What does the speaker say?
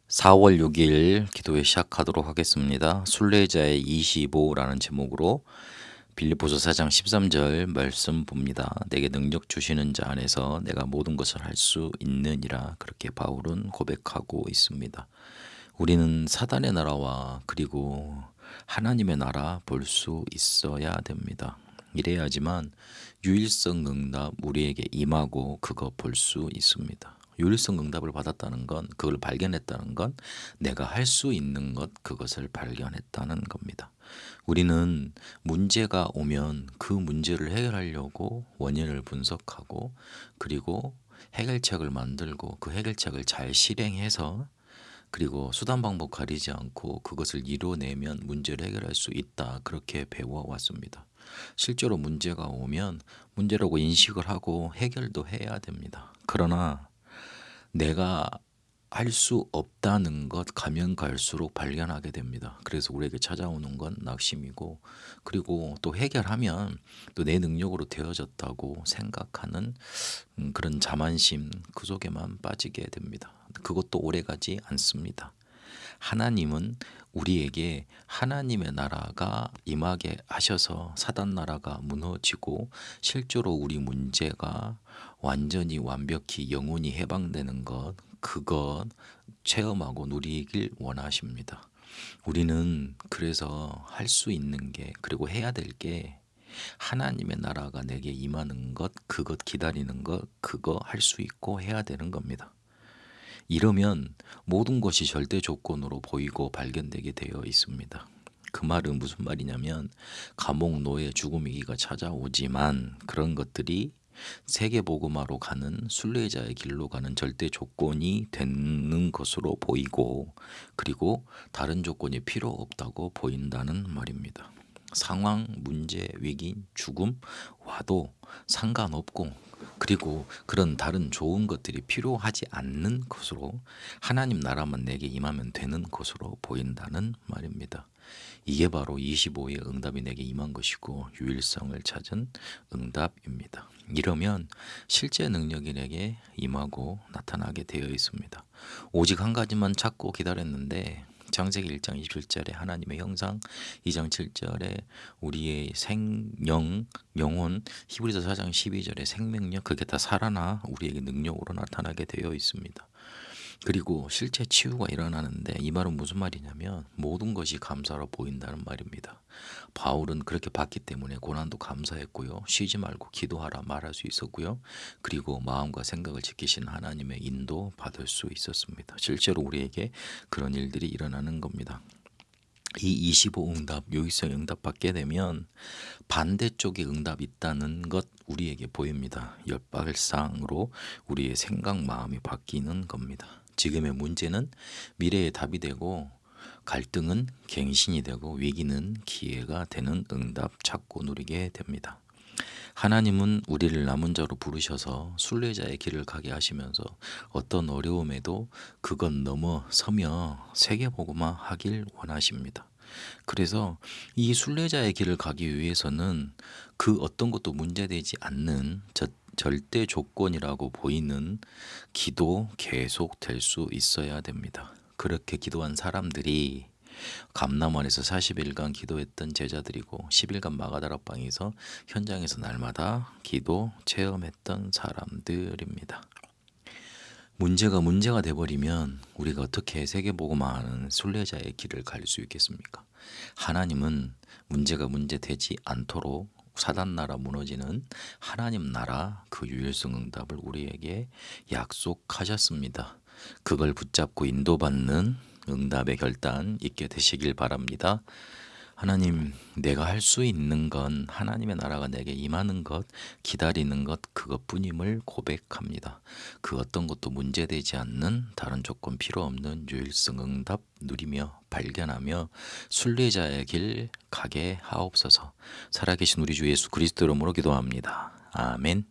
4월 6일 기도회 시작하도록 하겠습니다. 순례자의 25라는 제목으로 빌립보서 4장 13절 말씀 봅니다. 내게 능력 주시는 자 안에서 내가 모든 것을 할 수 있느니라. 그렇게 바울은 고백하고 있습니다. 우리는 사단의 나라와 그리고 하나님의 나라 볼 수 있어야 됩니다. 이래야지만 유일성 응답 우리에게 임하고 그거 볼 수 있습니다. 유일성 응답을 받았다는 건, 그걸 발견했다는 건 내가 할 수 있는 것, 그것을 발견했다는 겁니다. 우리는 문제가 오면 그 문제를 해결하려고 원인을 분석하고 그리고 해결책을 만들고 그 해결책을 잘 실행해서 그리고 수단 방법 가리지 않고 그것을 이뤄내면 문제를 해결할 수 있다. 그렇게 배워왔습니다. 실제로 문제가 오면 문제라고 인식을 하고 해결도 해야 됩니다. 그러나 내가 할 수 없다는 것 가면 갈수록 발견하게 됩니다. 그래서 우리에게 찾아오는 건 낙심이고 그리고 또 해결하면 또 내 능력으로 되어졌다고 생각하는 그런 자만심 그 속에만 빠지게 됩니다. 그것도 오래가지 않습니다. 하나님은 우리에게 하나님의 나라가 임하게 하셔서 사단 나라가 무너지고 실제로 우리 문제가 완전히 완벽히 영원히 해방되는 것 그것 체험하고 누리길 원하십니다. 우리는 그래서 할 수 있는 게 그리고 해야 될 게 하나님의 나라가 내게 임하는 것 그것 기다리는 것 그거 할 수 있고 해야 되는 겁니다. 이러면 모든 것이 절대 조건으로 보이고 발견되게 되어 있습니다. 그 말은 무슨 말이냐면 감옥, 노예, 죽음, 위기가 찾아오지만 그런 것들이 세계복음화로 가는 순례자의 길로 가는 절대 조건이 되는 것으로 보이고 그리고 다른 조건이 필요 없다고 보인다는 말입니다. 상황, 문제, 위기, 죽음 와도 상관없고 그리고 그런 다른 좋은 것들이 필요하지 않는 것으로 하나님 나라만 내게 임하면 되는 것으로 보인다는 말입니다. 이게 바로 25의 응답이 내게 임한 것이고 유일성을 찾은 응답입니다. 이러면 실제 능력이 내게 임하고 나타나게 되어 있습니다. 오직 한 가지만 찾고 기다렸는데 창세기 1장 27절에 하나님의 형상, 2장 7절에 우리의 영혼, 히브리서 4장 12절에 생명력 그게 다 살아나 우리에게 능력으로 나타나게 되어 있습니다. 그리고 실제 치유가 일어나는데 이 말은 무슨 말이냐면 모든 것이 감사로 보인다는 말입니다. 바울은 그렇게 봤기 때문에 고난도 감사했고요. 쉬지 말고 기도하라 말할 수 있었고요. 그리고 마음과 생각을 지키신 하나님의 인도 받을 수 있었습니다. 실제로 우리에게 그런 일들이 일어나는 겁니다. 이 25 응답, 유일성 응답 받게 되면 반대쪽에 응답이 있다는 것 우리에게 보입니다. 열발상으로 우리의 생각, 마음이 바뀌는 겁니다. 지금의 문제는 미래의 답이 되고 갈등은 갱신이 되고 위기는 기회가 되는 응답 찾고 누리게 됩니다. 하나님은 우리를 남은 자로 부르셔서 순례자의 길을 가게 하시면서 어떤 어려움에도 그건 넘어서며 세계복음화 하길 원하십니다. 그래서 이 순례자의 길을 가기 위해서는 그 어떤 것도 문제되지 않는 절대 조건이라고 보이는 기도 계속 될 수 있어야 됩니다. 그렇게 기도한 사람들이 감남원에서 40일간 기도했던 제자들이고 10일간 마가다락방에서 현장에서 날마다 기도 체험했던 사람들입니다. 문제가 돼버리면 우리가 어떻게 세계복음화하는 순례자의 길을 갈 수 있겠습니까? 하나님은 문제가 문제되지 않도록 사단 나라 무너지는 하나님 나라 그 유일성 응답을 우리에게 약속하셨습니다. 그걸 붙잡고 인도받는 응답의 결단 있게 되시길 바랍니다. 하나님, 내가 할 수 있는 건 하나님의 나라가 내게 임하는 것, 기다리는 것 그것뿐임을 고백합니다. 그 어떤 것도 문제되지 않는 다른 조건 필요 없는 유일성 응답 누리며 발견하며 순례자의 길 가게 하옵소서. 살아계신 우리 주 예수 그리스도 이름으로 기도합니다. 아멘.